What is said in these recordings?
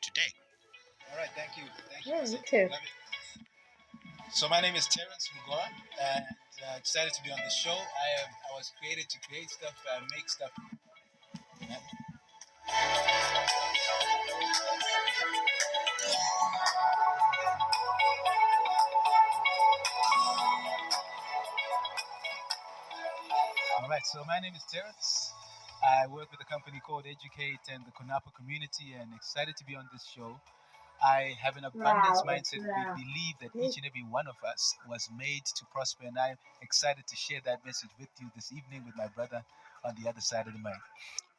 today. All right, thank you. Yeah, you too. So my name is Terence Mugora, and excited to be on the show. I was created to create stuff, make stuff. Yeah. All right, so my name is Terence. I work with a company called Educate and the Konapa community, and excited to be on this show. I have an abundance mindset. We believe that each and every one of us was made to prosper, and I'm excited to share that message with you this evening with my brother on the other side of the mic.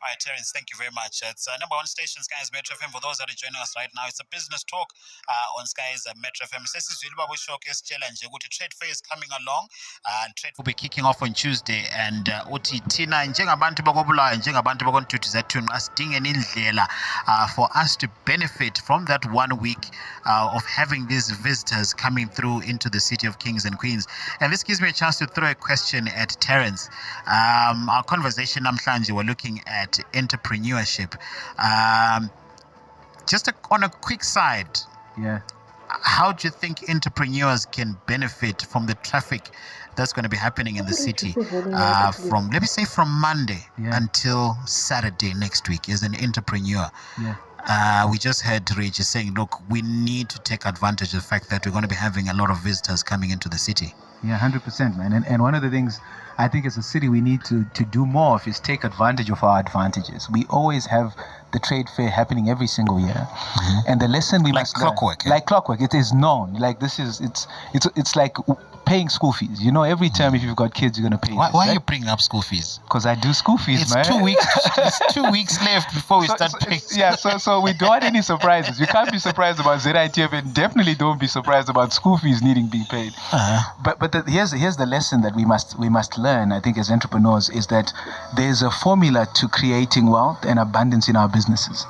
All right, Terence, thank you very much. It's number one station, Skyz Metro FM. For those that are joining us right now, it's a business talk on Skyz Metro FM. Trade fair is coming along, and trade will be kicking off on Tuesday. And Tina, njengabantu bakobulayo, njengabantu bakontuthu zethu, asidinge indlela for us to benefit from that 1 week of having these visitors coming through into the city of Kings and Queens. And this gives me a chance to throw a question at Terence. Our conversation, namhlanje, we're looking at entrepreneurship. Just on a quick side, how do you think entrepreneurs can benefit from the traffic that's going to be happening in the city from, let me say, from Monday until Saturday next week as an entrepreneur? We just heard Rich saying, look, we need to take advantage of the fact that we're going to be having a lot of visitors coming into the city. Yeah, 100%, man. And one of the things I think as a city we need to do more of is take advantage of our advantages. We always have the trade fair happening every single year, and the lesson we must clockwork, learn, like clockwork, it is known. Like this is it's like paying school fees. You know, every term if you've got kids, you're gonna pay. Why are you bringing up school fees? Because I do school fees, it's man. 2 weeks. It's 2 weeks left before we start paying. So we don't want any surprises. You can't be surprised about ZITF, and definitely don't be surprised about school fees needing being paid. But here's the lesson that we must learn, I think, as entrepreneurs, is that there's a formula to creating wealth and abundance in our businesses,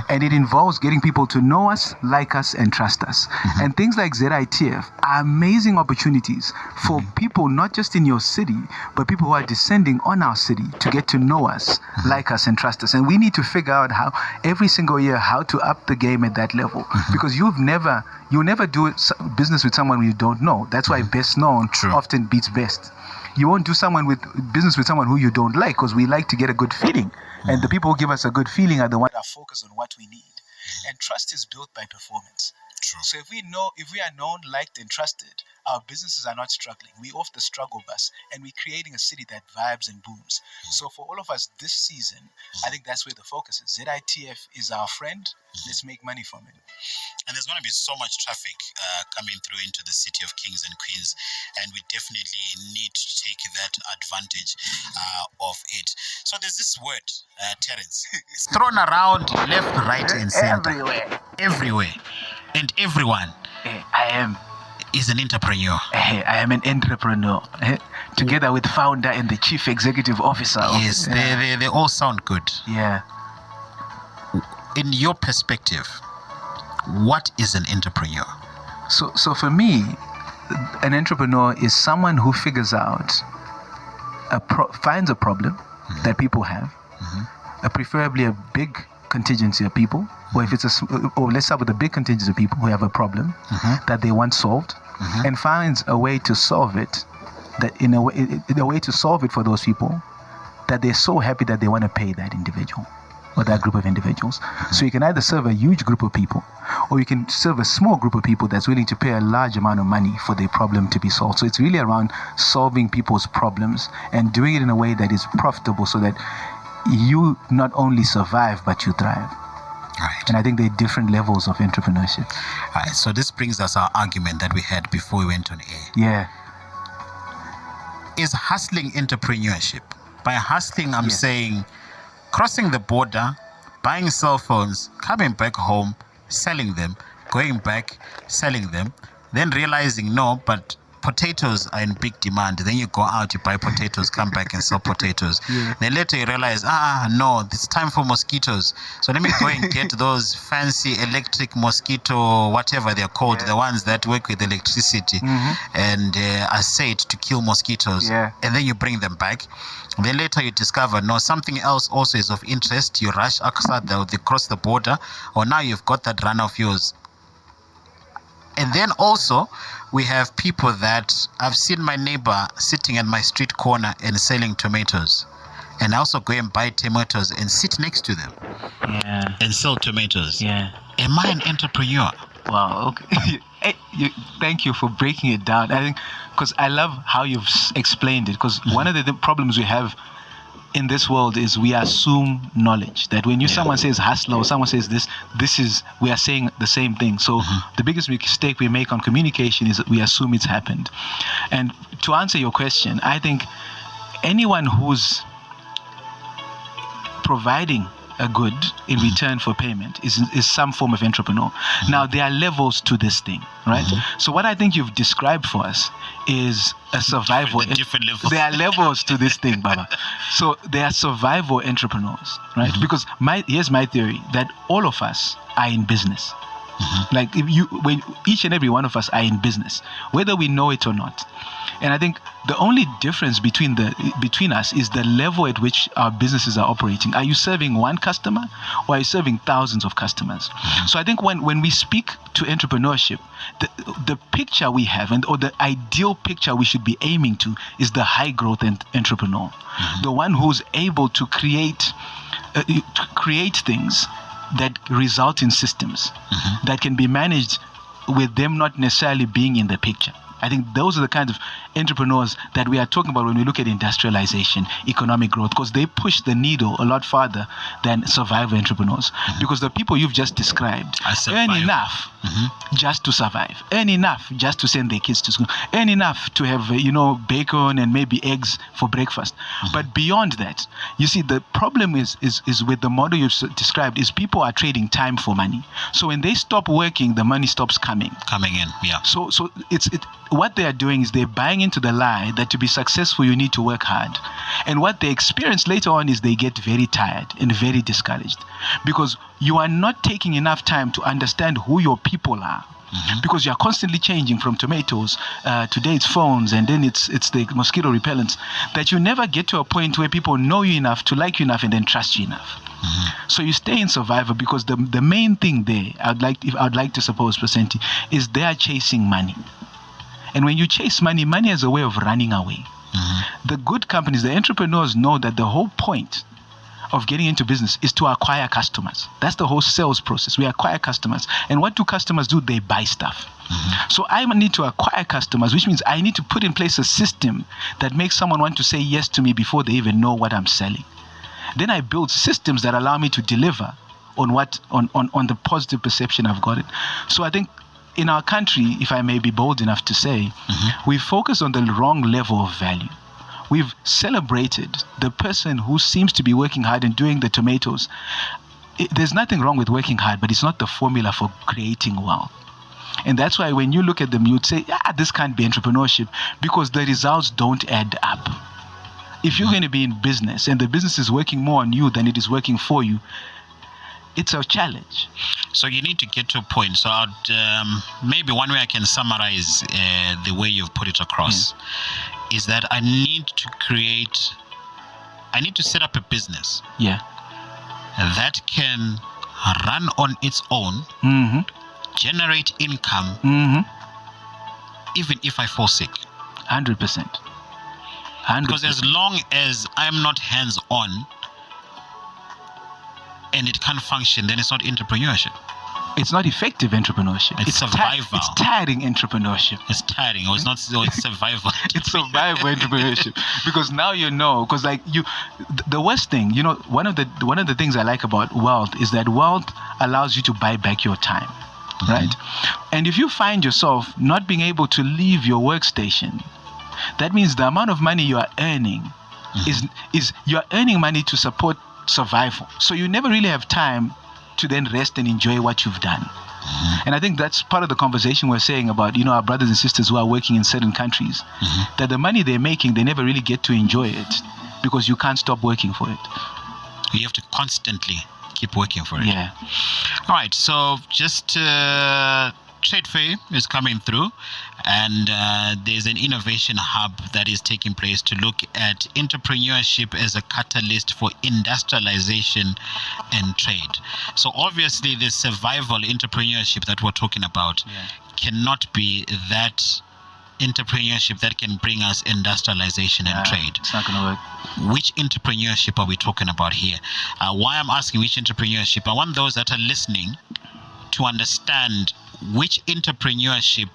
and it involves getting people to know us, like us, and trust us. And things like ZITF are amazing opportunities for people not just in your city, but people who are descending on our city to get to know us, like us, and trust us. And we need to figure out how every single year how to up the game at that level, because you'll never do business with someone you don't know. That's why best known often beats best. You won't do business with someone who you don't like, because we like to get a good feeling. And the people who give us a good feeling are the ones that are focused on what we need. And trust is built by performance. So if we are known, liked, and trusted, our businesses are not struggling. We're off the struggle bus, and we're creating a city that vibes and booms. So for all of us this season, I think that's where the focus is. ZITF is our friend. Let's make money from it. And there's going to be so much traffic coming through into the city of Kings and Queens, and we definitely need to take that advantage of it. So there's this word, Terence. It's thrown around left, right, and center. Everywhere. And everyone is an entrepreneur. I am an entrepreneur. Together with founder and the chief executive officer. Yes, they all sound good. Yeah. In your perspective, what is an entrepreneur? So for me, an entrepreneur is someone who figures out, finds a problem that people have, preferably a big contingency of people, or if it's or let's start with a big contingency of people who have a problem that they want solved, and finds a way to solve it, a way to solve it for those people that they're so happy that they want to pay that individual or that group of individuals. So you can either serve a huge group of people, or you can serve a small group of people that's willing to pay a large amount of money for their problem to be solved. So it's really around solving people's problems and doing it in a way that is profitable, so that you not only survive, but you thrive. Right. And I think there are different levels of entrepreneurship. Right. So this brings us our argument that we had before we went on air. Yeah. Is hustling entrepreneurship? By hustling, I'm saying crossing the border, buying cell phones, coming back home, selling them, going back, selling them, then realizing, no, but potatoes are in big demand. Then you go out, you buy potatoes, come back and sell potatoes. Then later you realize, no, it's time for mosquitoes. So let me go and get those fancy electric mosquito, whatever they're called, the ones that work with electricity, and are said to kill mosquitoes. And then you bring them back. Then later you discover, no, something else also is of interest. You rush across the border, or now you've got that run of yours. And then also, we have people that I've seen my neighbor sitting at my street corner and selling tomatoes. And I also go and buy tomatoes and sit next to them. And sell tomatoes. Am I an entrepreneur? Wow, okay. Thank you for breaking it down. I think, because I love how you've explained it, because one of the problems we have in this world is we assume knowledge, that when someone says hustler or someone says we are saying the same thing. So the biggest mistake we make on communication is that we assume it's happened. And to answer your question, I think anyone who's providing a good in return for payment is some form of entrepreneur. Now, there are levels to this thing, right? So what I think you've described for us is a survival. Different levels. There are levels to this thing, Baba. So there are survival entrepreneurs, right? Because here's my theory, that all of us are in business. Like when each and every one of us are in business, whether we know it or not. And I think the only difference between us is the level at which our businesses are operating. Are you serving one customer, or are you serving thousands of customers? So I think when we speak to entrepreneurship, the picture we have, or the ideal picture we should be aiming to, is the high growth entrepreneur, the one who's able to create things that result in systems that can be managed with them not necessarily being in the picture. I think those are the kinds of entrepreneurs that we are talking about when we look at industrialization, economic growth, because they push the needle a lot farther than survival entrepreneurs. Because the people you've just described earn enough just to survive, earn enough just to send their kids to school, earn enough to have bacon and maybe eggs for breakfast. But beyond that, you see, the problem is with the model you've described is people are trading time for money. So when they stop working, the money stops coming in. So what they are doing is they're buying into the lie that to be successful you need to work hard. And what they experience later on is they get very tired and very discouraged, because you are not taking enough time to understand who your people are. Because you are constantly changing from tomatoes, today it's phones, and then it's the mosquito repellents, that you never get to a point where people know you enough to like you enough and then trust you enough. So you stay in survival, because the main thing there, I'd like to suppose, Possenti, is they are chasing money. And when you chase money, money has a way of running away. The good companies, the entrepreneurs, know that the whole point of getting into business is to acquire customers. That's the whole sales process. We acquire customers. And what do customers do? They buy stuff. So I need to acquire customers, which means I need to put in place a system that makes someone want to say yes to me before they even know what I'm selling. Then I build systems that allow me to deliver on the positive perception I've got it. So I think in our country, if I may be bold enough to say, we focus on the wrong level of value. We've celebrated the person who seems to be working hard and doing the tomatoes. There's nothing wrong with working hard, but it's not the formula for creating wealth. And that's why when you look at them, you'd say, this can't be entrepreneurship, because the results don't add up. If you're going to be in business and the business is working more on you than it is working for you, it's a challenge. So you need to get to a point. So maybe one way I can summarize the way you've put it across is that I need to set up a business that can run on its own, generate income, even if I fall sick. 100%. Because as long as I'm not hands-on and it can't function, then it's not entrepreneurship. It's not effective entrepreneurship. It's survival. It's tiring entrepreneurship. It's tiring. Or it's survival. It's survival entrepreneurship. Because now because the worst thing, one of the things I like about wealth is that wealth allows you to buy back your time, right? And if you find yourself not being able to leave your workstation, that means the amount of money you are earning is you are earning money to support survival. So you never really have time to then rest and enjoy what you've done. And I think that's part of the conversation we're saying about, our brothers and sisters who are working in certain countries, that the money they're making, they never really get to enjoy it because you can't stop working for it. You have to constantly keep working for it. Yeah. All right. So just Trade Fair is coming through, and there's an innovation hub that is taking place to look at entrepreneurship as a catalyst for industrialization and trade. So obviously the survival entrepreneurship that we're talking about cannot be that entrepreneurship that can bring us industrialization and trade. It's not going to work. Which entrepreneurship are we talking about here? Why I'm asking which entrepreneurship, I want those that are listening to understand which entrepreneurship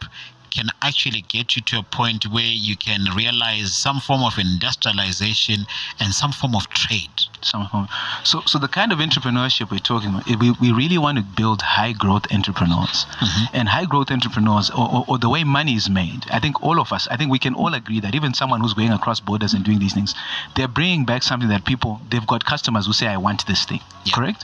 can actually get you to a point where you can realize some form of industrialization and some form of trade. So the kind of entrepreneurship we're talking about, we really want to build high growth entrepreneurs. And high growth entrepreneurs, or the way money is made, I think all of us, we can all agree that even someone who's going across borders and doing these things, they're bringing back something that they've got customers who say, I want this thing, correct?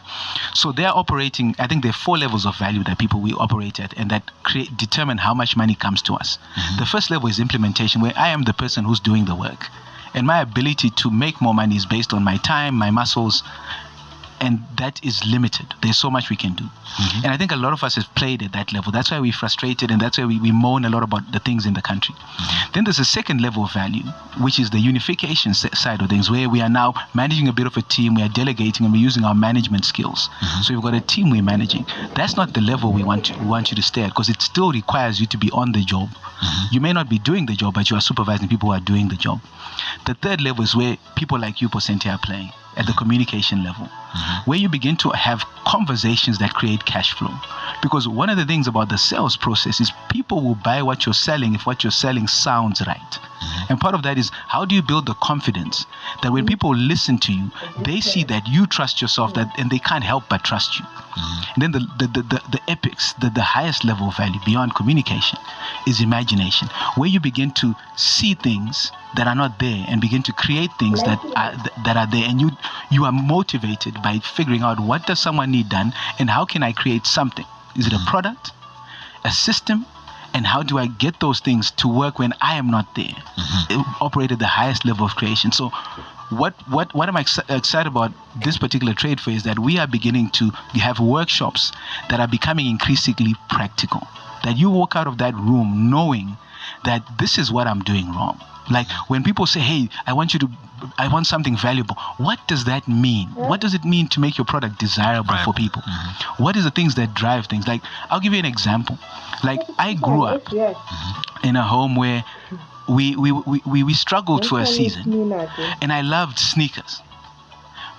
So they're operating, I think there are 4 levels of value that we operate at, and that determine how much money comes to us. The first level is implementation, where I am the person who's doing the work. And my ability to make more money is based on my time, my muscles, and that is limited. There's so much we can do. And I think a lot of us have played at that level. That's why we're frustrated, and that's why we moan a lot about the things in the country. Then there's a second level of value, which is the unification side of things, where we are now managing a bit of a team, we are delegating, and we're using our management skills. So we've got a team we're managing. That's not the level we want you to stay at, because it still requires you to be on the job. You may not be doing the job, but you are supervising people who are doing the job. The third level is where people like you, Possenti, are playing, at the communication level, where you begin to have conversations that create cash flow. Because one of the things about the sales process is people will buy what you're selling if what you're selling sounds right. And part of that is, how do you build the confidence that when people listen to you, they see that you trust yourself, and they can't help but trust you. And then the epics, the highest level of value beyond communication is imagination, where you begin to see things that are not there and begin to create things that are there, and you are motivated by figuring out, what does someone need done and how can I create something? Is it a product, a system, and how do I get those things to work when I am not there? Operate at the highest level of creation. So what am I excited about this particular trade fair is that we are beginning to have workshops that are becoming increasingly practical. That you walk out of that room knowing that this is what I'm doing wrong. Like when people say, hey, I want something valuable. What does that mean? What does it mean to make your product desirable for people? What is the things that drive things? Like, I'll give you an example. Like, I grew up in a home where we struggled for a season, and I loved sneakers.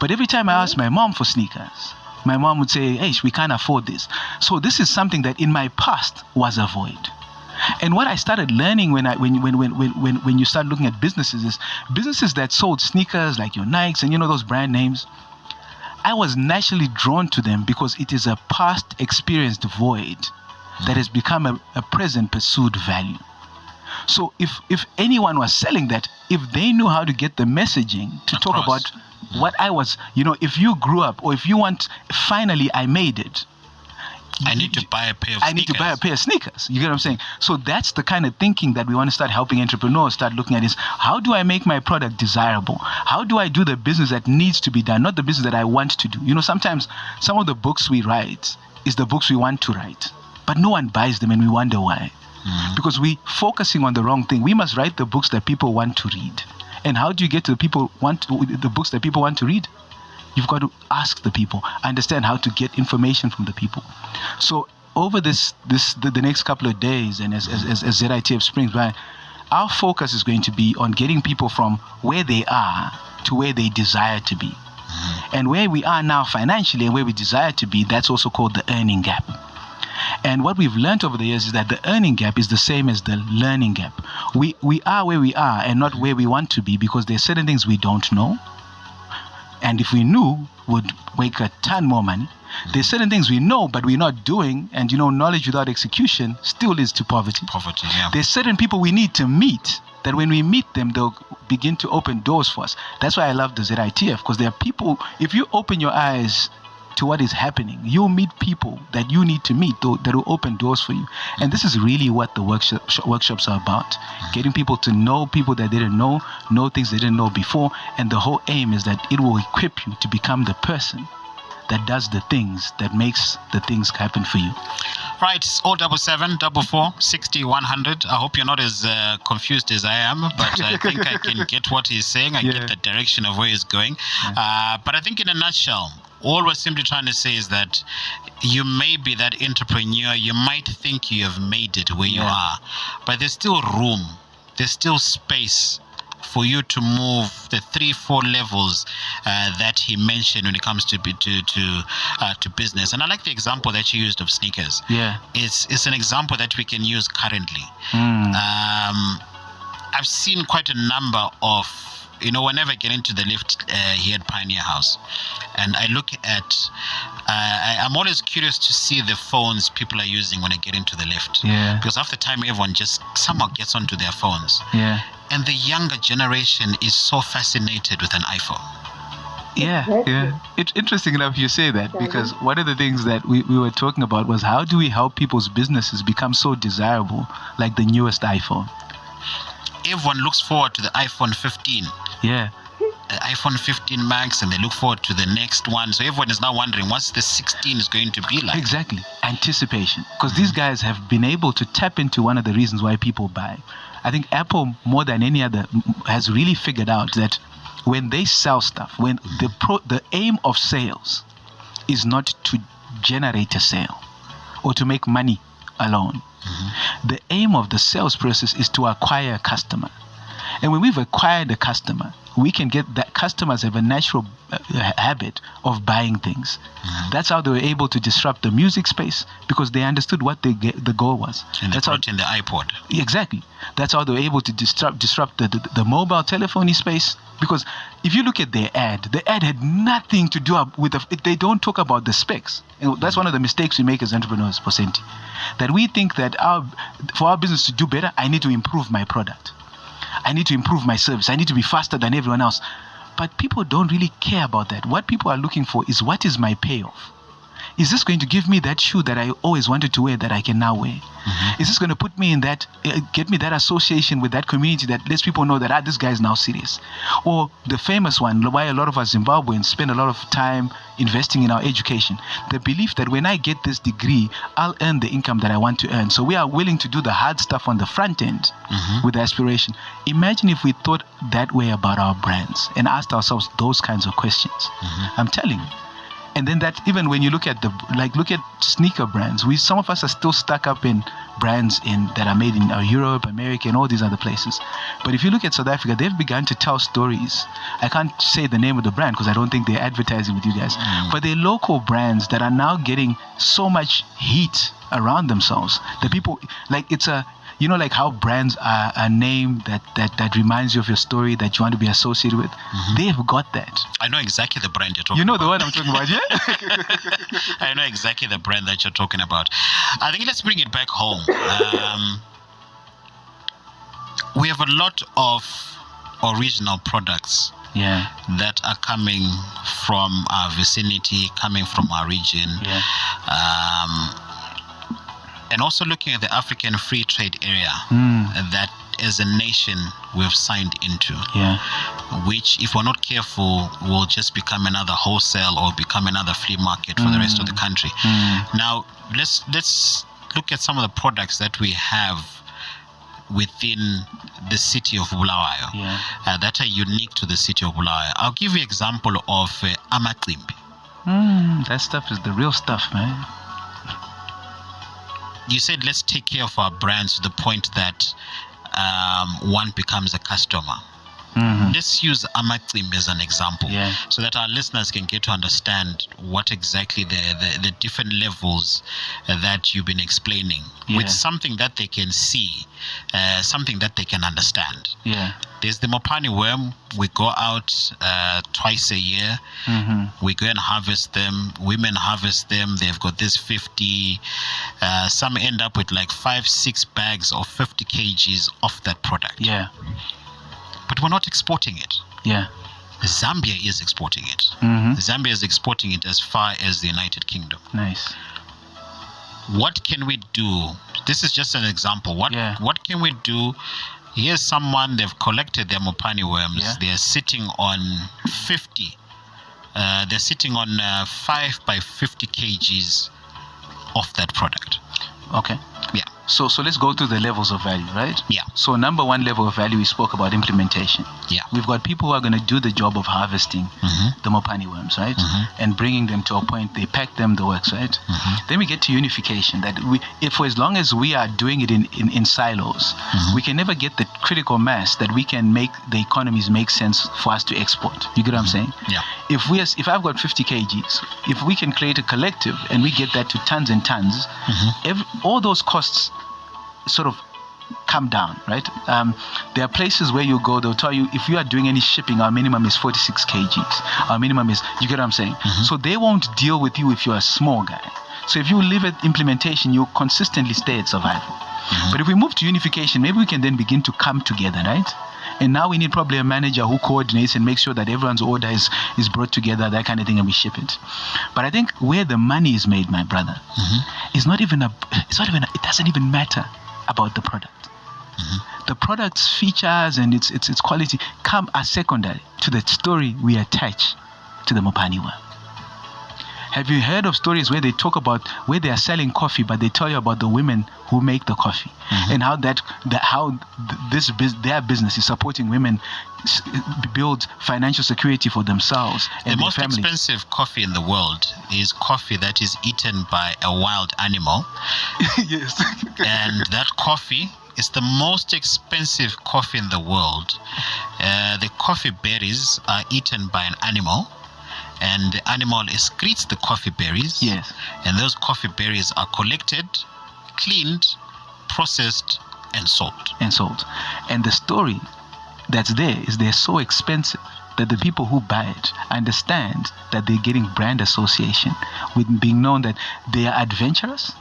But every time I asked my mom for sneakers, my mom would say, hey, we can't afford this. So this is something that in my past was a void. And what I started learning when you start looking at businesses is businesses that sold sneakers like your Nikes and those brand names. I was naturally drawn to them because it is a past experienced void that has become a present pursued value. So if anyone was selling that, if they knew how to get the messaging to talk about what I was, if you grew up, or if you want, finally I made it. I need to buy a pair of sneakers. I need to buy a pair of sneakers. You get what I'm saying? So that's the kind of thinking that we want to start helping entrepreneurs start looking at, is how do I make my product desirable? How do I do the business that needs to be done, not the business that I want to do? Sometimes some of the books we write is the books we want to write, but no one buys them, and we wonder why. Because we're focusing on the wrong thing. We must write the books that people want to read. And how do you get to the books that people want to read? You've got to ask the people, understand how to get information from the people. So over the next couple of days, and as ZITF springs by, our focus is going to be on getting people from where they are to where they desire to be. And where we are now financially and where we desire to be, that's also called the earning gap. And what we've learned over the years is that the earning gap is the same as the learning gap. We are where we are and not where we want to be, because there's certain things we don't know. And if we knew, would make a ton more money. There's certain things we know, but we're not doing. And knowledge without execution still leads to poverty. There's certain people we need to meet, that when we meet them, they'll begin to open doors for us. That's why I love the ZITF, because there are people, if you open your eyes to what is happening. You'll meet people that you need to meet that will open doors for you. And this is really what the workshops are about. Getting people to know people that they didn't know things they didn't know before. And the whole aim is that it will equip you to become the person that does the things that makes the things happen for you. Right, 077 44 60 100. I hope you're not as confused as I am, but I think I can get what he's saying. I get the direction of where he's going. But I think in a nutshell, all we're simply trying to say is that you may be that entrepreneur, you might think you have made it where you are, but there's still room, there's still space for you to move the 3-4 levels that he mentioned when it comes to business. And I like the example that you used of sneakers. It's an example that we can use currently. I've seen quite a number of, whenever I get into the lift here at Pioneer House, and I look at, I'm always curious to see the phones people are using when I get into the lift. Because half the time everyone just somehow gets onto their phones. And the younger generation is so fascinated with an iPhone. It's interesting enough you say that, because one of the things that we were talking about was how do we help people's businesses become so desirable, like the newest iPhone. Everyone looks forward to the iPhone 15. iPhone 15 Max, and they look forward to the next one. So everyone is now wondering what's the 16 is going to be like. Exactly. Anticipation. Because these guys have been able to tap into one of the reasons why people buy. I think Apple, more than any other, has really figured out that when they sell stuff, when the aim of sales is not to generate a sale or to make money alone. The aim of the sales process is to acquire a customer. And when we've acquired a customer, we can get that customers have a natural habit of buying things. That's how they were able to disrupt the music space, because they understood what the goal was. And that's brought in the iPod. Exactly. That's how they were able to disrupt the mobile telephony space. Because if you look at the ad had nothing to do with they don't talk about the specs. And that's one of the mistakes we make as entrepreneurs, Possenti. That we think that for our business to do better, I need to improve my product. I need to improve my service. I need to be faster than everyone else. But people don't really care about that. What people are looking for is, what is my payoff? Is this going to give me that shoe that I always wanted to wear that I can now wear? Is this going to put me in that, get me that association with that community that lets people know that this guy is now serious? Or the famous one, why a lot of us Zimbabweans spend a lot of time investing in our education. The belief that when I get this degree, I'll earn the income that I want to earn. So we are willing to do the hard stuff on the front end with the aspiration. Imagine if we thought that way about our brands and asked ourselves those kinds of questions. I'm telling you. And then that, even when you look at look at sneaker brands, some of us are still stuck up in brands that are made in Europe, America, and all these other places. But if you look at South Africa, they've begun to tell stories. I can't say the name of the brand because I don't think they're advertising with you guys. But they're local brands that are now getting so much heat around themselves. The people, it's a, like how brands are named that reminds you of your story that you want to be associated with. They've got that. I know exactly the brand you're talking about. You know the one I'm talking about, yeah? I know exactly the brand that you're talking about. I think let's bring it back home. We have a lot of original products that are coming from our vicinity, coming from our region. And also looking at the African free trade area that as a nation we've signed into, which if we're not careful will just become another wholesale or become another flea market for the rest of the country. Now let's look at some of the products that we have within the city of Bulawayo that are unique to the city of Bulawayo. I'll give you an example of amaqimbi. That stuff is the real stuff, man. You said let's take care of our brands to the point that one becomes a customer. Let's use amaqimbi as an example so that our listeners can get to understand what exactly the different levels that you've been explaining with something that they can see, something that they can understand. There's the Mopani worm. We go out twice a year. We go and harvest them. Women harvest them. They've got this 50. Some end up with 5-6 bags of 50 kgs of that product. But we're not exporting it. Zambia is exporting it. Zambia is exporting it as far as the United Kingdom. Nice. What can we do? This is just an example. What can we do? Here's someone, they've collected their mopani worms. Yeah. They're sitting on 50. They're sitting on 5 by 50 kgs of that product. Okay. Yeah. So let's go to the levels of value, right? Yeah. So number one level of value, we spoke about implementation. Yeah. We've got people who are going to do the job of harvesting the mopani worms, right? And bringing them to a point, they pack them, the works, right? Then we get to unification, that if for as long as we are doing it in silos, we can never get the critical mass that we can make the economies make sense for us to export. You get what I'm saying? Yeah. If I've got 50 kgs, if we can create a collective and we get that to tons and tons, all those costs sort of come down, right? There are places where you go, they'll tell you if you are doing any shipping, our minimum is 46 kgs. Our minimum is, you get what I'm saying? So they won't deal with you if you're a small guy. So if you live at implementation, you consistently stay at survival. But if we move to unification, maybe we can then begin to come together, right? And now we need probably a manager who coordinates and makes sure that everyone's order is brought together, that kind of thing, and we ship it. But I think where the money is made, my brother, it doesn't even matter about the product. The product's features and its quality are secondary to the story we attach to the mopani worm. Have you heard of stories where they talk about where they are selling coffee, but they tell you about the women who make the coffee and how their business is supporting women build financial security for themselves and the their most families. Expensive coffee in the world is coffee that is eaten by a wild animal. Yes. And that coffee is the most expensive coffee in the world. The coffee berries are eaten by an animal, and the animal excretes the coffee berries. Yes. And those coffee berries are collected, cleaned, processed, and sold. And the story that's there is they're so expensive that the people who buy it understand that they're getting brand association with being known that they are adventurous,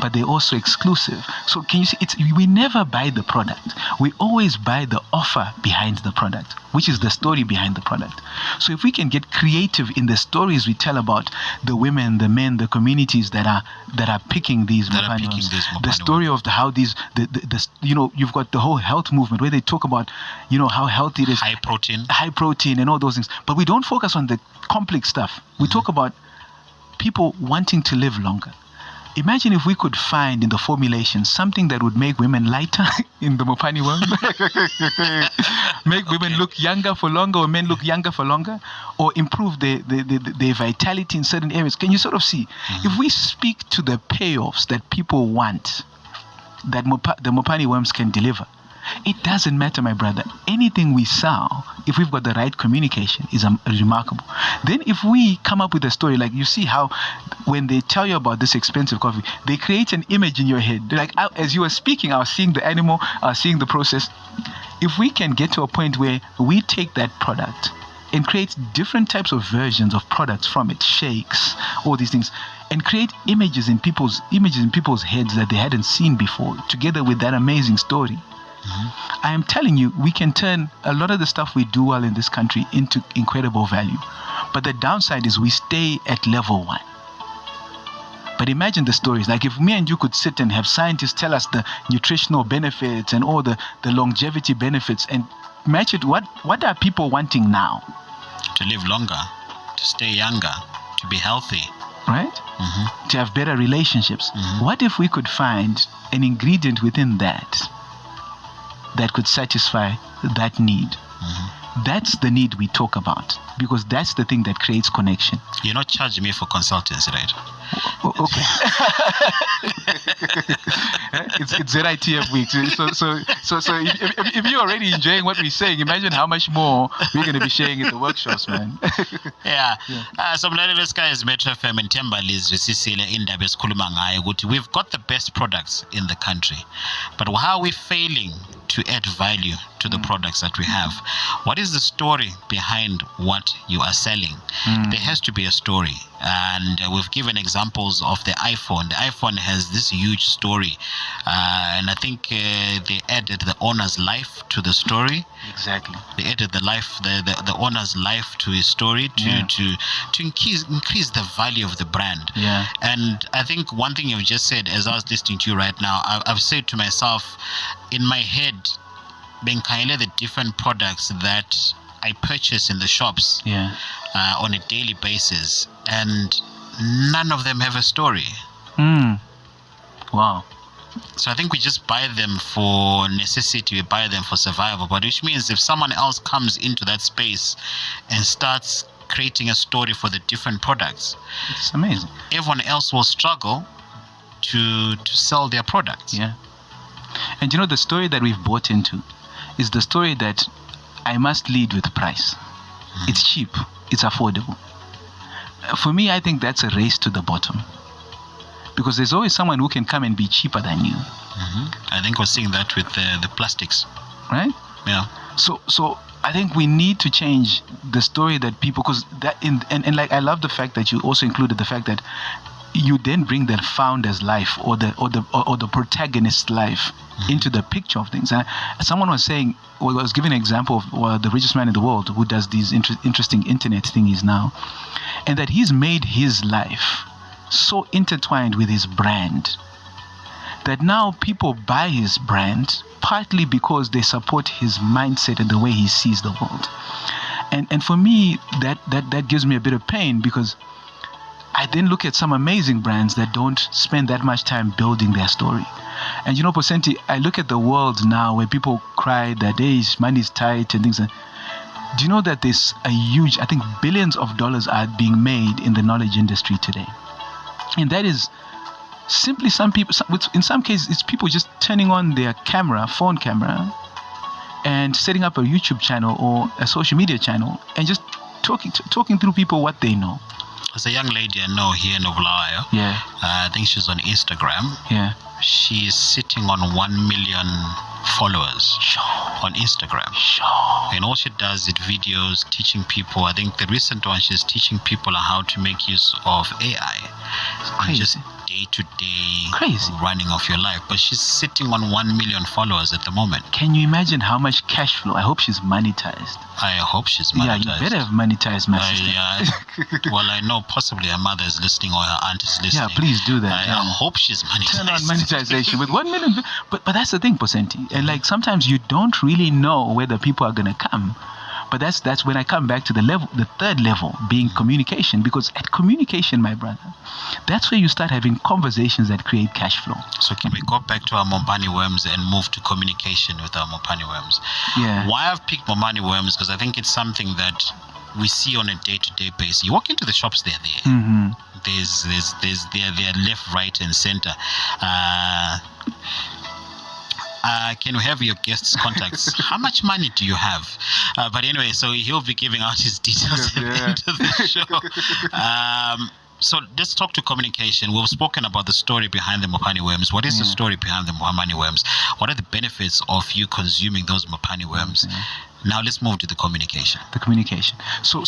but they're also exclusive. So can you see, we never buy the product. We always buy the offer behind the product, which is the story behind the product. So if we can get creative in the stories we tell about the women, the men, the communities that are picking these mopani worms, the story of how these you've got the whole health movement where they talk about how healthy it is, high protein and all those things, but we don't focus on the complex stuff. We talk about people wanting to live longer. Imagine if we could find in the formulation something that would make women lighter in the mopani worm, make women look younger for longer, or men look younger for longer, or improve their vitality in certain areas. Can you sort of see? If we speak to the payoffs that people want, that the mopani worms can deliver, it doesn't matter, my brother. Anything we sell, if we've got the right communication, is remarkable. Then if we come up with a story, like you see how when they tell you about this expensive coffee, they create an image in your head. Like as you were speaking, I was seeing the animal, I was seeing the process. If we can get to a point where we take that product and create different types of versions of products from it, shakes, all these things, and create images in people's heads that they hadn't seen before, together with that amazing story, I am telling you, we can turn a lot of the stuff we do well in this country into incredible value. But the downside is we stay at level 1. But imagine the stories. Like if me and you could sit and have scientists tell us the nutritional benefits and all the longevity benefits and match it. What are people wanting now? To live longer, to stay younger, to be healthy. Right? To have better relationships. What if we could find an ingredient within that could satisfy that need? That's the need we talk about, because that's the thing that creates connection. You're not charging me for consultancy, right? Okay. It's ZITF week. So if you're already enjoying what we're saying, imagine how much more we're going to be sharing at the workshops, man. Yeah. So Skyz Metro FM and Tembaliz Visisile indaba esikhuluma ngayo ukuthi we've got the best products in the country, but how are we failing to add value to the products that we have? What is the story behind what you are selling? There has to be a story, and we've given examples of the iPhone. The iPhone has this huge story, and I think they added added the owner's life to the story. Exactly. They added the owner's life to his story to increase the value of the brand. Yeah. And I think one thing you've just said, as I was listening to you right now, I've said to myself in my head, being kind of the different products that I purchase in the shops on a daily basis, and none of them have a story. Wow. So I think we just buy them for necessity, we buy them for survival, but which means if someone else comes into that space and starts creating a story for the different products, it's amazing. Everyone else will struggle to sell their products. Yeah. And the story that we've bought into is the story that I must lead with price. It's cheap, it's affordable. For me, I think that's a race to the bottom, because there's always someone who can come and be cheaper than you. I think we're seeing that with the plastics, right? Yeah. So I think we need to change the story that people, because that and like I love the fact that you also included the fact that you then bring the founder's life or the protagonist's life into the picture of things. And someone was saying, was giving an example of the richest man in the world who does these interesting internet thingies now, and that he's made his life so intertwined with his brand that now people buy his brand partly because they support his mindset and the way he sees the world. And for me, that gives me a bit of pain, because I then look at some amazing brands that don't spend that much time building their story. And Possenti, I look at the world now where people cry that money is tight and things. Do you know that there's a huge, I think billions of dollars are being made in the knowledge industry today? And that is simply some people, in some cases, it's people just turning on their phone camera, and setting up a YouTube channel or a social media channel and just talking through people what they know. There's a young lady I know here in Obulawayo. Yeah. I think she's on Instagram. Yeah. She's sitting on 1 million followers on Instagram. And all she does is videos teaching people. I think the recent one, she's teaching people how to make use of AI. Crazy. Just day-to-day running of your life. But she's sitting on 1 million followers at the moment. Can you imagine how much cash flow? I hope she's monetized. I hope she's monetized. Yeah, you better have monetized, my sister. Well, I know possibly her mother is listening or her aunt is listening. Yeah, please do that. I hope she's monetized. Turn on monetization with 1 million. But that's the thing, Possenti. And like sometimes you don't really know whether people are going to come. But that's when I come back to the third level, being communication. Because at communication, my brother, that's where you start having conversations that create cash flow. So can we go back to our Mombani worms and move to communication with our Mombani worms? Yeah. Why I've picked Mombani worms? Because I think it's something that we see on a day-to-day basis. You walk into the shops, they're there. They're left, right, and center. Can we have your guest's contacts? How much money do you have? But anyway, so he'll be giving out his details at the end of the show. So let's talk to communication. We've spoken about the story behind the Mopani worms. What is the story behind the Mopani worms? What are the benefits of you consuming those Mopani worms? Now let's move to the communication. The communication. So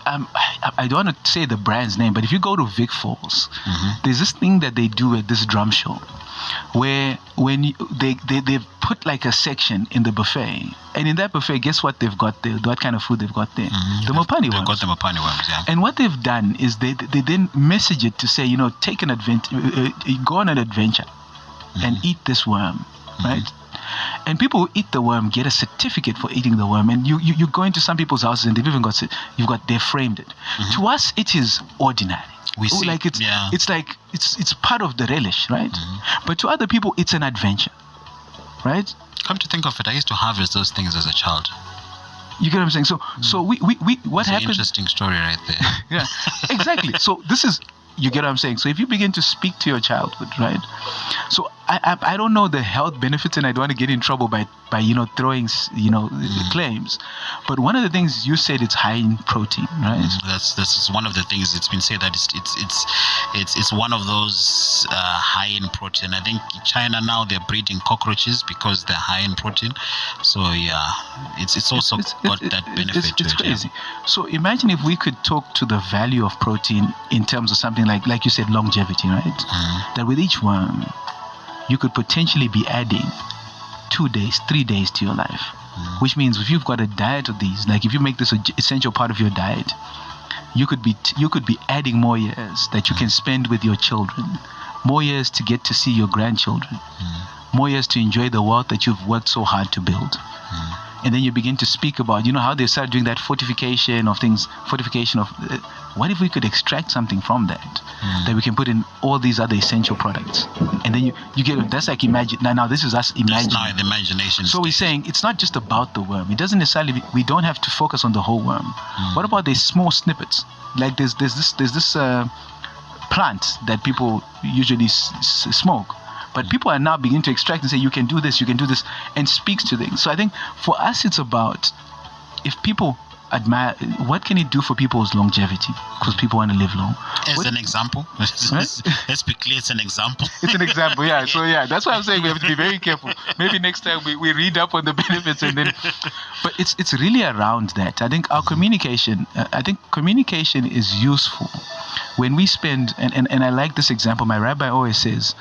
I don't want to say the brand's name, but if you go to Vic Falls, there's this thing that they do at this drum show, where when they've put like a section in the buffet, and in that buffet, guess what they've got there? What kind of food they've got there? The Mopani worms. They've got the Mopani worms, yeah. And what they've done is they then message it to say, take an adventure, go on an adventure, and eat this worm, right? And people who eat the worm get a certificate for eating the worm. And you go into some people's houses and they've even they framed it. To us, it is ordinary. We see, like it's part of the relish, right? But to other people, it's an adventure, right? Come to think of it, I used to harvest those things as a child. You get what I'm saying? So we what happened? Interesting story right there. Yeah, exactly. So this is. You get what I'm saying? So if you begin to speak to your childhood, right? So I don't know the health benefits, and I don't want to get in trouble by throwing claims. But one of the things you said, it's high in protein, right? That's one of the things. It's been said that it's one of those high in protein. I think China now they're breeding cockroaches because they're high in protein. So yeah, it's also got that benefit. It's crazy. Yeah. So imagine if we could talk to the value of protein in terms of something like you said, longevity, right? That with each worm, you could potentially be adding 2 days, 3 days to your life. Which means if you've got a diet of these, like if you make this an essential part of your diet, you could be adding more years that you can spend with your children, more years to get to see your grandchildren, more years to enjoy the wealth that you've worked so hard to build. And then you begin to speak about, how they start doing that fortification of what if we could extract something from that we can put in all these other essential products? And then you get, that's like imagine. Now this is us imagining. That's now in the imagination. So we're saying it's not just about the worm. It doesn't necessarily, we don't have to focus on the whole worm. What about these small snippets? Like there's this plant that people usually smoke. But people are now beginning to extract and say, you can do this, and speaks to things. So I think for us, it's about, if people admire, what can it do for people's longevity? Because people want to live long. As an example, let's be clear, it's an example. It's an example, yeah. So yeah, that's why I'm saying we have to be very careful. Maybe next time we read up on the benefits and then, but it's really around that. I think our communication, is useful when we spend, and I like this example, my rabbi always says,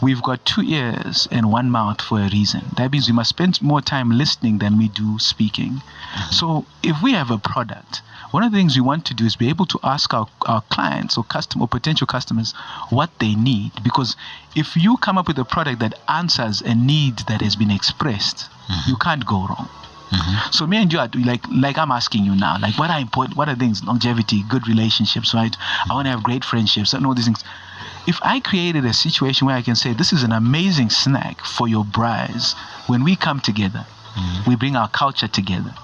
we've got 2 ears and 1 mouth for a reason. That means we must spend more time listening than we do speaking. So if we have a product, one of the things we want to do is be able to ask our clients or potential customers what they need. Because if you come up with a product that answers a need that has been expressed, you can't go wrong. So me and you are like I'm asking you now, like what are important, what are things? Longevity, good relationships, right? I want to have great friendships and all these things. If I created a situation where I can say, this is an amazing snack for your brides, when we come together, we bring our culture together.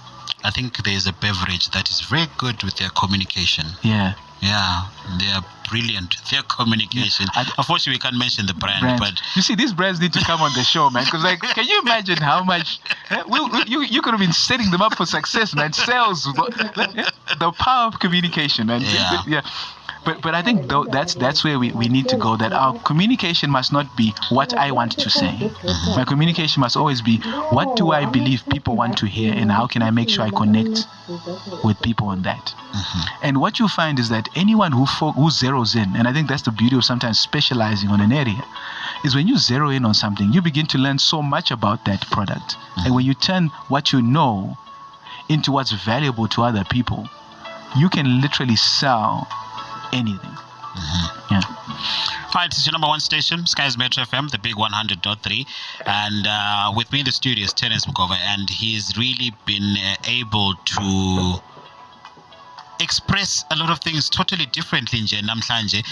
I think there's a beverage that is very good with their communication. Yeah. Yeah, they are brilliant. Their communication. Yeah. Unfortunately, we can't mention the brand, but you see, these brands need to come on the show, man. Because, can you imagine how much you could have been setting them up for success, man? Sales, the power of communication, man. Yeah. But I think that's where we need to go, that our communication must not be what I want to say. My communication must always be, what do I believe people want to hear, and how can I make sure I connect with people on that? And what you find is that anyone who zeroes in, and I think that's the beauty of sometimes specializing on an area, is when you zero in on something, you begin to learn so much about that product. And when you turn what you know into what's valuable to other people, you can literally sell anything. Yeah. All right, it's your number one station, Skyz Metro FM, the big 100.3, and with me in the studio is Terence Mukova, and he's really been able to express a lot of things totally differently nje namhlanje.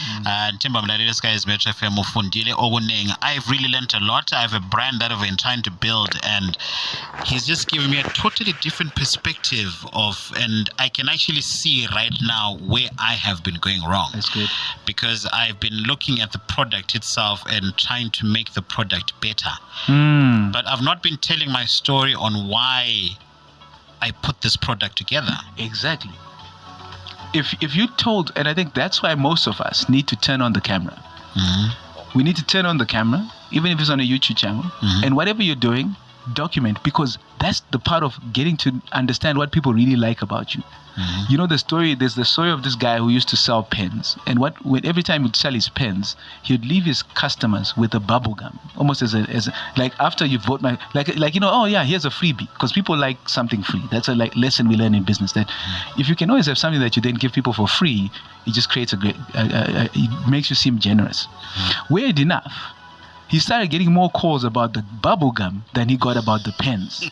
Themba mlaleli Skyz Metro FM ufundile okuningi. I've really learned a lot. I have a brand that I've been trying to build, and he's just giving me a totally different perspective and I can actually see right now where I have been going wrong. That's good. Because I've been looking at the product itself and trying to make the product better. But I've not been telling my story on why I put this product together. Exactly. If you told, and I think that's why most of us need to turn on the camera. We need to turn on the camera, even if it's on a YouTube channel, and whatever you're doing, document, because that's the part of getting to understand what people really like about you. You know the story, there's the story of this guy who used to sell pens, and every time he'd sell his pens, he'd leave his customers with a bubble gum, almost as a like, after you vote my, oh yeah, here's a freebie, because people like something free. That's a lesson we learn in business, that if you can always have something that you then give people for free, it just creates it makes you seem generous. Weird enough, he started getting more calls about the bubble gum than he got about the pens.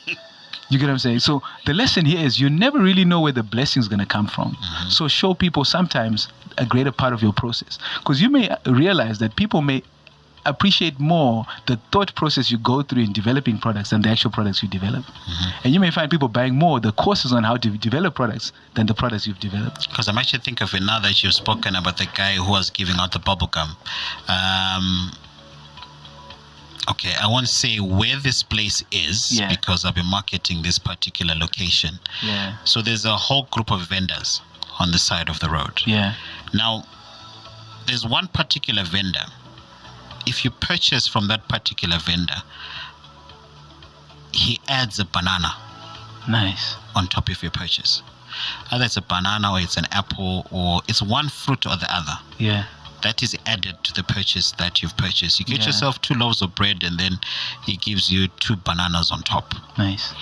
You get what I'm saying? So the lesson here is you never really know where the blessing is going to come from. So show people sometimes a greater part of your process. Because you may realize that people may appreciate more the thought process you go through in developing products than the actual products you develop. And you may find people buying more the courses on how to develop products than the products you've developed. Because I'm actually thinking of it now that you've spoken about the guy who was giving out the bubble gum. Okay, I won't say where this place is because I've been marketing this particular location. So there's a whole group of vendors on the side of the road. Now, there's one particular vendor. If you purchase from that particular vendor, he adds a banana. Nice. On top of your purchase. Either it's a banana or it's an apple or it's one fruit or the other. that is added to the purchase that you've purchased. You get Yeah. yourself 2 loaves of bread, and then he gives you 2 bananas on top. Nice.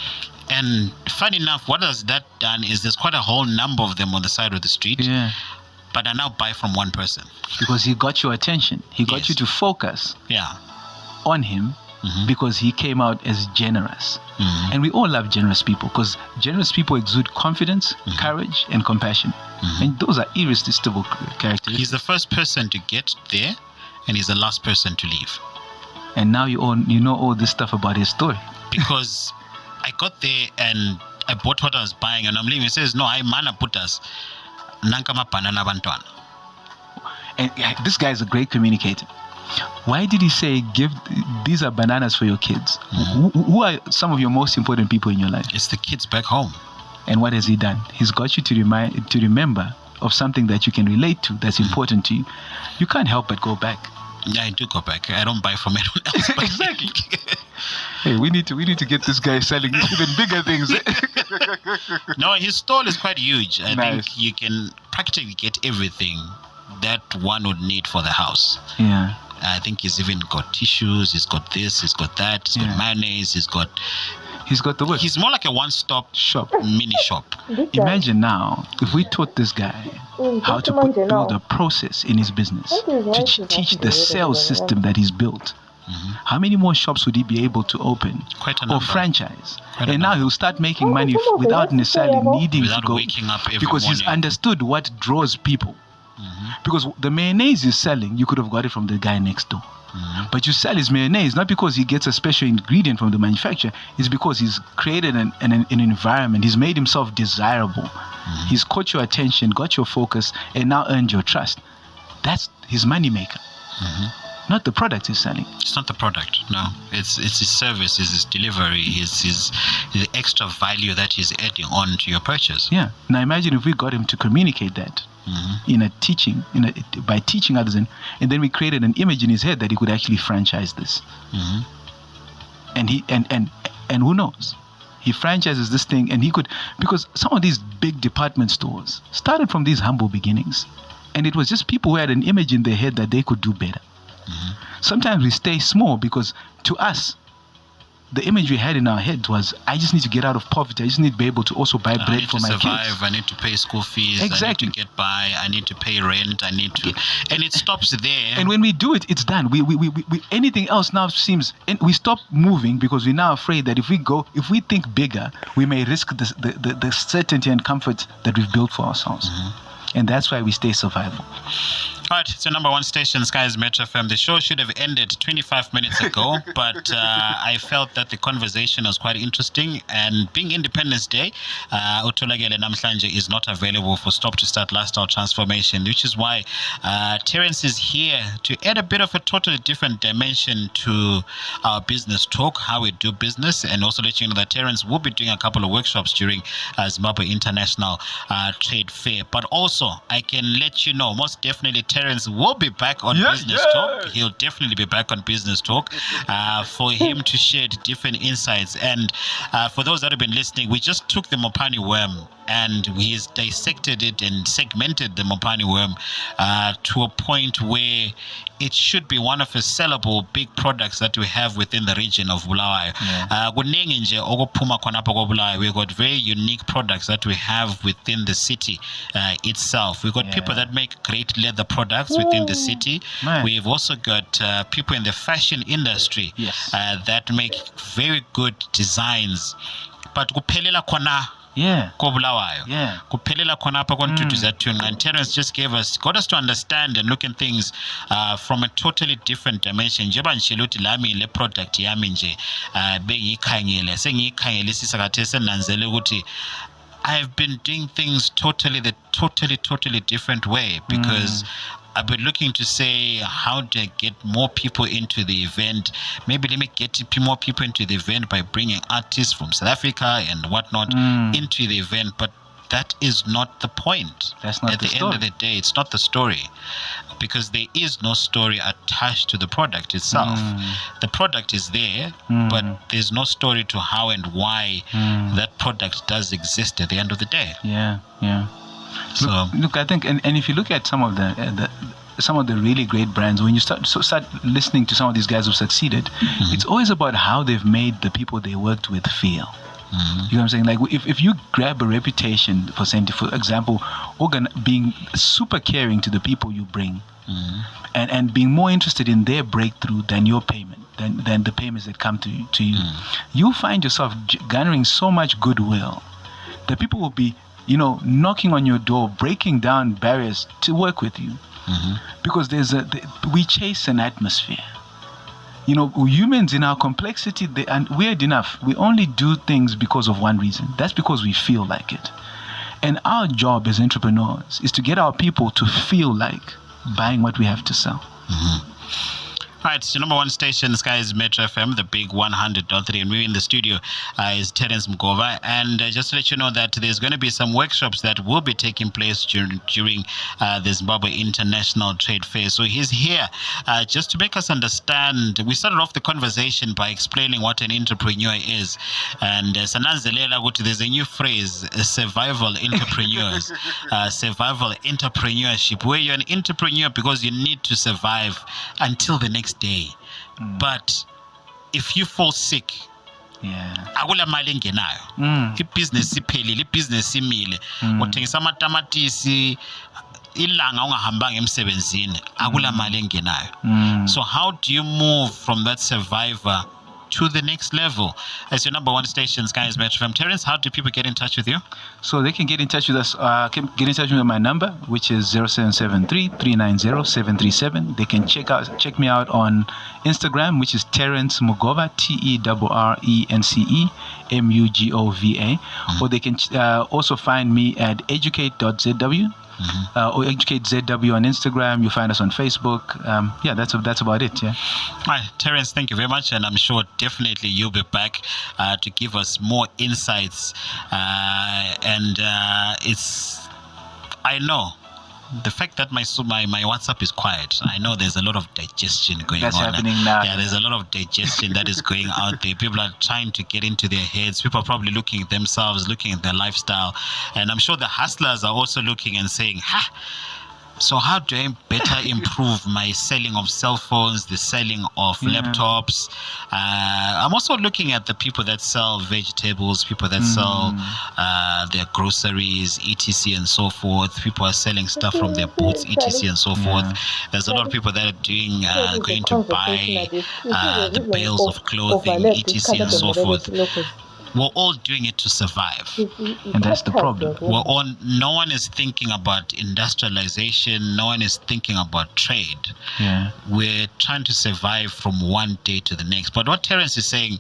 And funny enough, what has that done is there's quite a whole number of them on the side of the street. Yeah. But I now buy from one person. Because he got your attention. He got Yes. you to focus Yeah. on him because he came out as generous. And we all love generous people because generous people exude confidence, courage, and compassion. And those are irresistible characteristics. He's the first person to get there, and he's the last person to leave. And now you know all this stuff about his story. Because I got there and I bought what I was buying, and I'm leaving. He says, no, I mana putas. Nankama banana bantwana. And this guy is a great communicator. Why did he say, these are bananas for your kids? Who are some of your most important people in your life? It's the kids back home. And what has he done? He's got you to remember of something that you can relate to, that's important to you. You can't help but go back. Yeah, I do go back. I don't buy from anyone else. Exactly. Hey, we need to get this guy selling even bigger things. No, his stall is quite huge. I Nice. think you can practically get everything that one would need for the house. Yeah. I think he's even got tissues, he's got this, he's got that, he's got mayonnaise, he's got the work. He's more like a one-stop shop. mini shop. Imagine now if we taught this guy how to build a process in his business to teach the sales system that he's built. How many more shops would he be able to open Quite a or number. franchise? Quite a And now number. he'll start making money without necessarily needing Without to go waking up every because he's morning. understood what draws people. Because the mayonnaise he's selling, you could have got it from the guy next door. But you sell his mayonnaise not because he gets a special ingredient from the manufacturer. It's because he's created an environment. He's made himself desirable. He's caught your attention, got your focus, and now earned your trust. That's his money maker. Not the product he's selling. It's not the product, no. It's his service, it's his delivery, it's the extra value that he's adding on to your purchase. Yeah. Now imagine if we got him to communicate that by teaching others, and then we created an image in his head that he could actually franchise this. And who knows? He franchises this thing, and he could, because some of these big department stores started from these humble beginnings, and it was just people who had an image in their head that they could do better. Sometimes we stay small because to us, the image we had in our head was, I just need to get out of poverty. I just need to be able to also buy bread for my kids. I need to survive. I need to pay school fees. Exactly. I need to get by. I need to pay rent. I need to, and it stops there. And when we do it, it's done. We anything else now seems, and we stop moving because we're now afraid that if we think bigger, we may risk the certainty and comfort that we've built for ourselves. And that's why we stay survival. All right, it's your number one station, Skyz Metro FM. The show should have ended 25 minutes ago, but I felt that the conversation was quite interesting. And being Independence Day, Utolagele Namhlanje is not available for Stop to Start Lifestyle Transformation, which is why Terence is here to add a bit of a totally different dimension to our business talk, how we do business, and also let you know that Terence will be doing a couple of workshops during Zimbabwe International Trade Fair. But also, I can let you know, most definitely, Terence will be back on Business Talk. He'll definitely be back on Business Talk for him to share different insights. And for those that have been listening, we just took the Mopani worm and he has dissected it and segmented the Mopani worm to a point where it should be one of the sellable big products that we have within the region of Bulawayo. We've got very unique products that we have within the city itself. We've got people that make great leather products within the city. We've also got people in the fashion industry that make very good designs. But kuphelela khona Kobulawayo. Kuphelela khona apha kontuthu zethu, and Terence just got us to understand and look at things from a totally different dimension. Njengoba ngishilo uthi lami le product yami nje bengiyikhangele sengiyikhangelisisa khathesi nanzele ukuthi I've been doing things totally different way, because I've been looking to say, how do I get more people into the event? Maybe let me get more people into the event by bringing artists from South Africa and whatnot into the event. But that is not the point. That's not At the story. end of the day, it's not the story, because there is no story attached to the product itself. The product is there, but there's no story to how and why that product does exist at the end of the day. Yeah. So Look, I think, and if you look at some of the some of the really great brands, when you start listening to some of these guys who've succeeded, it's always about how they've made the people they worked with feel. You know what I'm saying? Like if you grab a reputation, Possenti, for example, being super caring to the people you bring, and being more interested in their breakthrough than your payment, than the payments that come to you, you'll find yourself garnering so much goodwill that people will be, knocking on your door, breaking down barriers to work with you, because we chase an atmosphere. Humans in our complexity, and weird enough, we only do things because of one reason. That's because we feel like it. And our job as entrepreneurs is to get our people to feel like buying what we have to sell. Right, your number one station, Skyz Metro FM, the big 100.3, and we're in the studio is Terence Mgova. And just to let you know that there's going to be some workshops that will be taking place during the Zimbabwe International Trade Fair. So he's here just to make us understand. We started off the conversation by explaining what an entrepreneur is. And there's a new phrase, survival entrepreneurs, survival entrepreneurship, where you're an entrepreneur because you need to survive until the next day. But if you fall sick, akula mali engenayo, ibhizinesi iphelile, ibhizinesi imile, uthengisa amatamatisi, ilanga ungahambanga emsebenzini, akula mali engenayo. So how do you move from that survivor to the next level? As your number one station, Skyz Metro FM. Terence, how do people get in touch with you? So they can get in touch with us, get in touch with my number, which is 0773-390-737. They can check me out on Instagram, which is Terence Mugova, TERRENCE MUGOVA. Or they can also find me at educate.zw. Or Educate ZW on Instagram. You find us on Facebook. That's about it. Yeah. All right, Terence, thank you very much, and I'm sure definitely you'll be back to give us more insights. I know the fact that my WhatsApp is quiet, I know there's a lot of digestion going That's on. happening now. Yeah, there's a lot of digestion that is going out there. People are trying to get into their heads. People are probably looking at themselves, looking at their lifestyle. And I'm sure the hustlers are also looking and saying, so how do I better improve my selling of cell phones, the selling of laptops? I'm also looking at the people that sell vegetables, people that sell their groceries, etc. and so forth. People are selling stuff from their boots, etc. and so forth. There's a lot of people that are doing, going to buy the bales of clothing, etc. and so forth. We're all doing it to survive. And that's the problem. No one is thinking about industrialization. No one is thinking about trade. We're trying to survive from one day to the next. But what Terence is saying,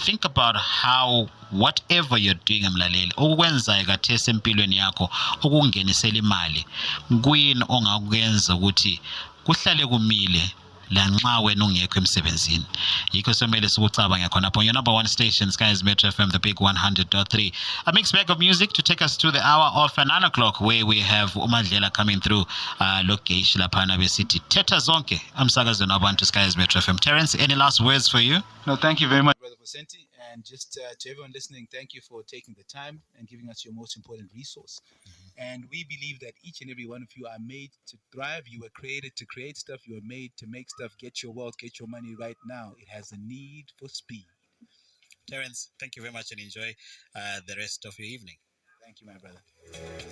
think about how whatever you're doing emlaleli okwenza ekathesa empilweni yakho okungenisela imali kuyini ongakwenza ukuthi kuhlale kumile lanxa wena ungekho emsebenzini. Yikho somele sikucabanga khona upon your number one station, Skyz Metro FM, the big 100.3. A mixed bag of music to take us to the hour of 9 o'clock, where we have uMadlela coming through. Lokesh laphana besithi Teta Zonke amsakazweni abantu Skyz Metro FM. Terence, any last words for you? No, thank you very much, Brother Possenti. And just to everyone listening, thank you for taking the time and giving us your most important resource. And we believe that each and every one of you are made to thrive. You were created to create stuff. You were made to make stuff. Get your wealth, get your money right now. It has a need for speed. Terence, thank you very much and enjoy the rest of your evening. Thank you, my brother.